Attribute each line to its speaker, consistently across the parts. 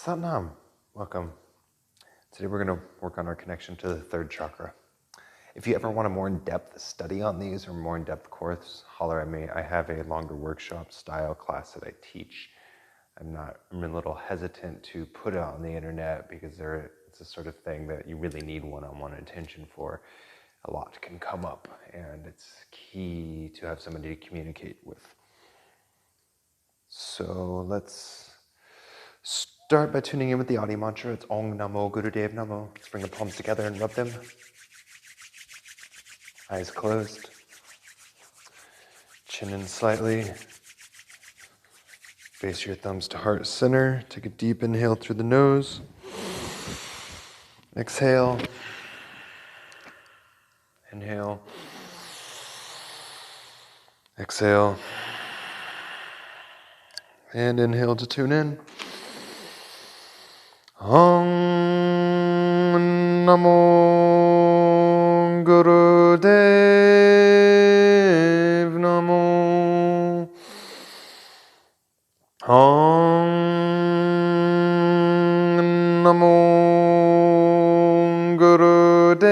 Speaker 1: Satnam, welcome. Today we're going to work on our connection to the third chakra. If you ever want a more in-depth study on these or more in-depth course, holler at me. I have a longer workshop style class that I teach. I'm a little hesitant to put it on the internet because it's the sort of thing that you really need one-on-one attention for. A lot can come up and it's key to have somebody to communicate with. So let's start by tuning in with the Adi mantra. It's Om Namo Gurudev Namo. Let's bring the palms together and rub them. Eyes closed. Chin in slightly. Base your thumbs to heart center. Take a deep inhale through the nose. Exhale. Inhale. Exhale. And inhale to tune in. Om Namo Gurudev Namo. Om Namo Gurudev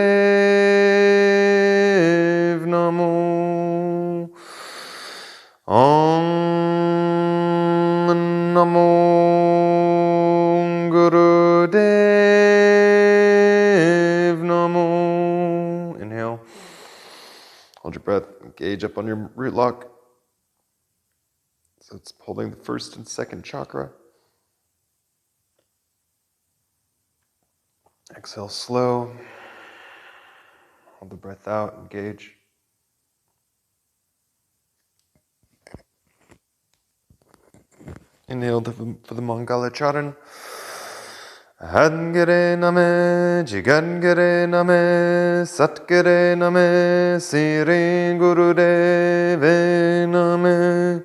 Speaker 1: Namo. Om Namo Gurudev Namo. Inhale. Hold your breath. Engage up on your root lock. So it's holding the first and second chakra. Exhale slow. Hold the breath out. Engage. Inhale for the Mangala Charan. Hadgare name, Jigangare name, Satgare name, Siri Gurudeve name.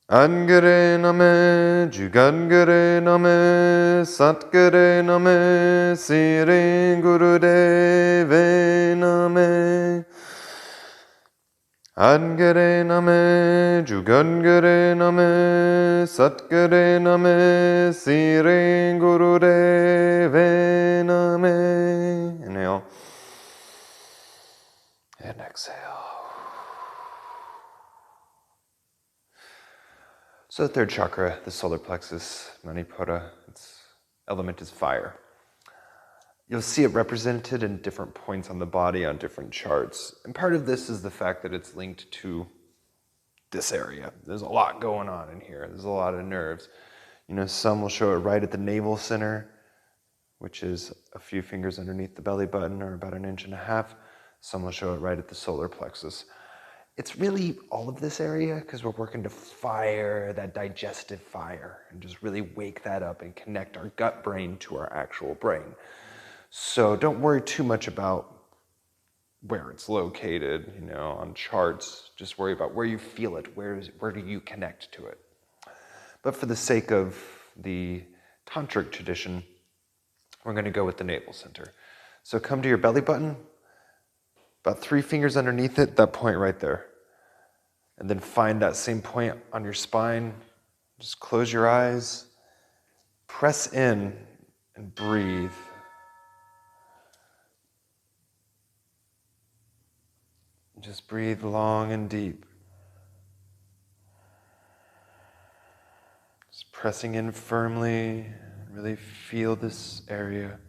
Speaker 1: Angare name, Jigangare name, Satgare name, Siri Gurudeve name. Angare name, Jugangare name, Satgare name, Siri Gurudeve name. Inhale. And exhale. So the third chakra, the solar plexus, Manipura, its element is fire. You'll see it represented in different points on the body on different charts. And part of this is the fact that it's linked to this area. There's a lot going on in here. There's a lot of nerves. Some will show it right at the navel center, which is a few fingers underneath the belly button or about 1.5 inches. Some will show it right at the solar plexus. It's really all of this area because we're working to fire that digestive fire and just really wake that up and connect our gut brain to our actual brain. So don't worry too much about where it's located, on charts. Just worry about where you feel it. Where do you connect to it? But for the sake of the tantric tradition, we're going to go with the navel center. So come to your belly button, about 3 fingers underneath it, that point right there. And then find that same point on your spine. Just close your eyes, press in, and breathe. Just breathe long and deep. Just pressing in firmly, really feel this area.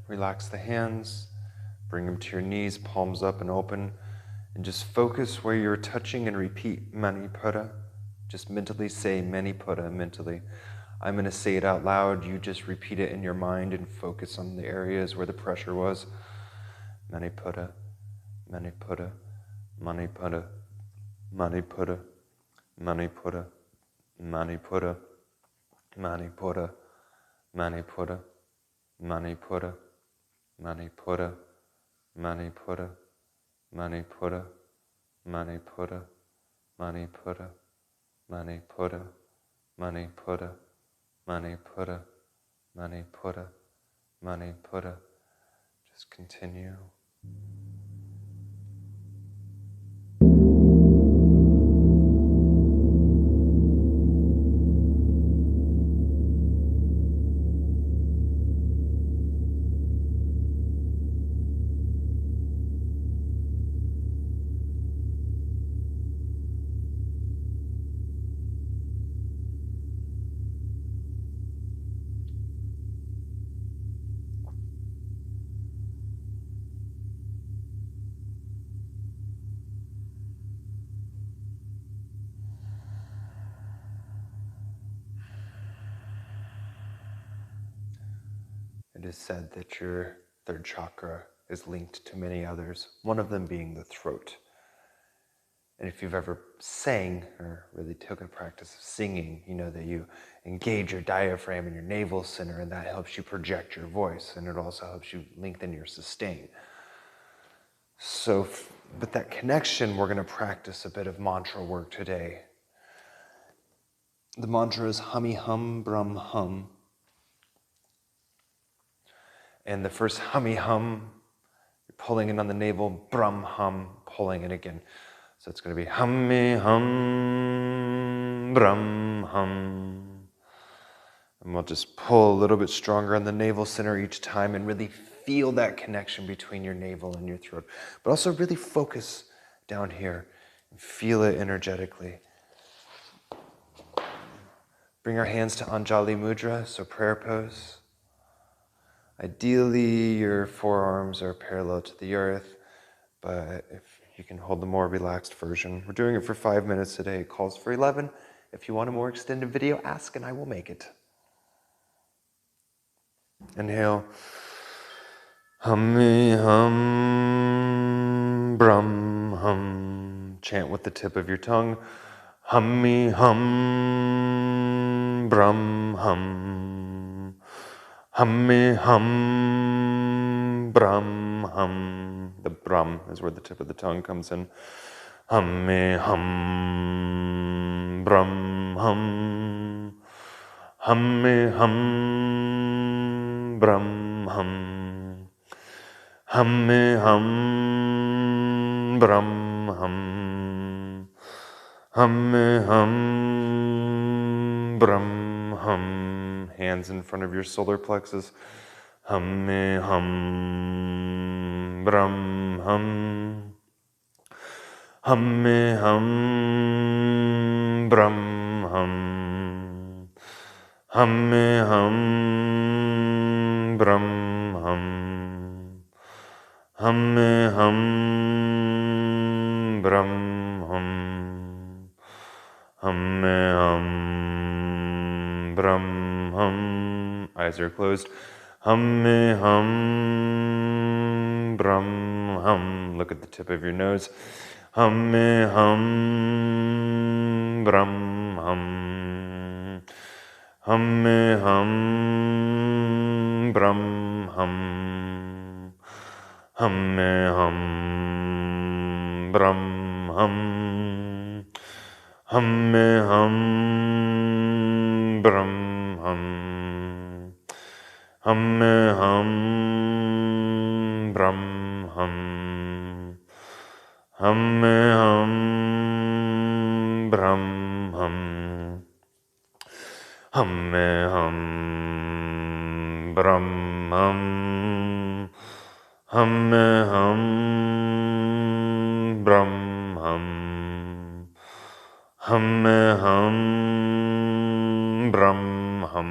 Speaker 1: Relax the hands, bring them to your knees, palms up and open, and just focus where you're touching and repeat Manipura. Just mentally say Manipura mentally. I'm going to say it out loud. You just repeat it in your mind and focus on the areas where the pressure was. Manipura, Manipura, Manipura, Manipura, Manipura, Manipura, Manipura, Manipura, Manipura, Manipura, Manipura, Manipura, Manipura, Manipura, Manipura, Manipura, Manipura, Manipura, Manipura. Just continue. It is said that your third chakra is linked to many others, one of them being the throat. And if you've ever sang or really took a practice of singing, you know that you engage your diaphragm and your navel center, and that helps you project your voice, and it also helps you lengthen your sustain. So with that connection, we're going to practice a bit of mantra work today. The mantra is hummy hum brum hum. And the first hummy hum, you're pulling in on the navel, brum hum, pulling in again. So it's going to be hummy hum, brum hum. And we'll just pull a little bit stronger on the navel center each time and really feel that connection between your navel and your throat. But also really focus down here and feel it energetically. Bring our hands to Anjali Mudra, so prayer pose. Ideally, your forearms are parallel to the earth, but if you can hold the more relaxed version. We're doing it for 5 minutes today. It calls for 11. If you want a more extended video, ask and I will make it. Inhale. Hummy hum, brum hum. Chant with the tip of your tongue. Hummy hum, brum hum. Hummy hum, brum hum. The brum is where the tip of the tongue comes in. Hummy hum, brum hum. Hummy hum, brum hum. Hummy hum, brum hum. Hummy hum, brum hum. Hands in front of your solar plexus. Hummy hum, brum hum. Hummy hum, brum hum. Hummy hum, brum hum. Hummy hum, brum hum. Hummy hum, brum hum. Eyes are closed. Hummy hum, brum hum. Look at the tip of your nose. Hummy hum, brum hum. Hummy hum, brum hum. Hummy hum, brum hum. Hummy hum, brum hum. Hummy hum, brum hum. Hummy hum, brum hum. Hummy hum, brum hum. Hummy hum, brum hum. Hummy hum, brum hum.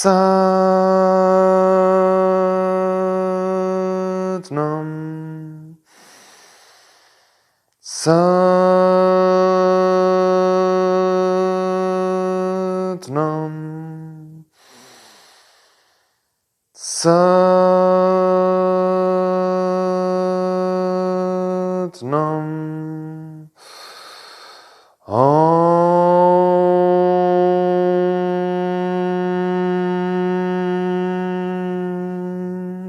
Speaker 1: Satnam. Satnam. Satnam. Om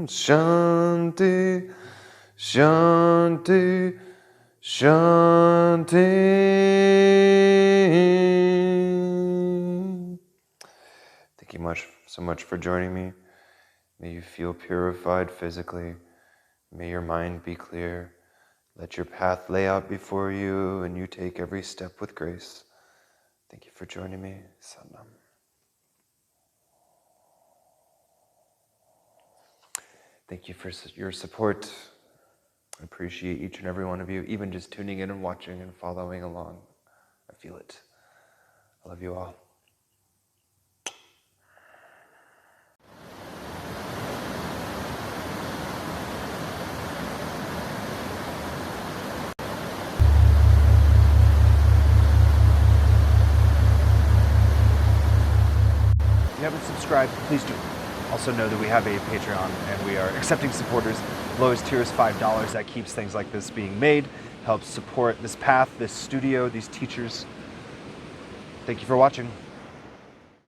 Speaker 1: Shanti, Shanti, Shanti. Thank you so much for joining me. May you feel purified physically. May your mind be clear. Let your path lay out before you and you take every step with grace. Thank you for joining me. Satnam. Thank you for your support. I appreciate each and every one of you, even just tuning in and watching and following along. I feel it. I love you all.
Speaker 2: If you haven't subscribed, please do. Also know that we have a Patreon and we are accepting supporters. Lowest tier is $5. That keeps things like this being made, helps support this path, this studio, these teachers. Thank you for watching.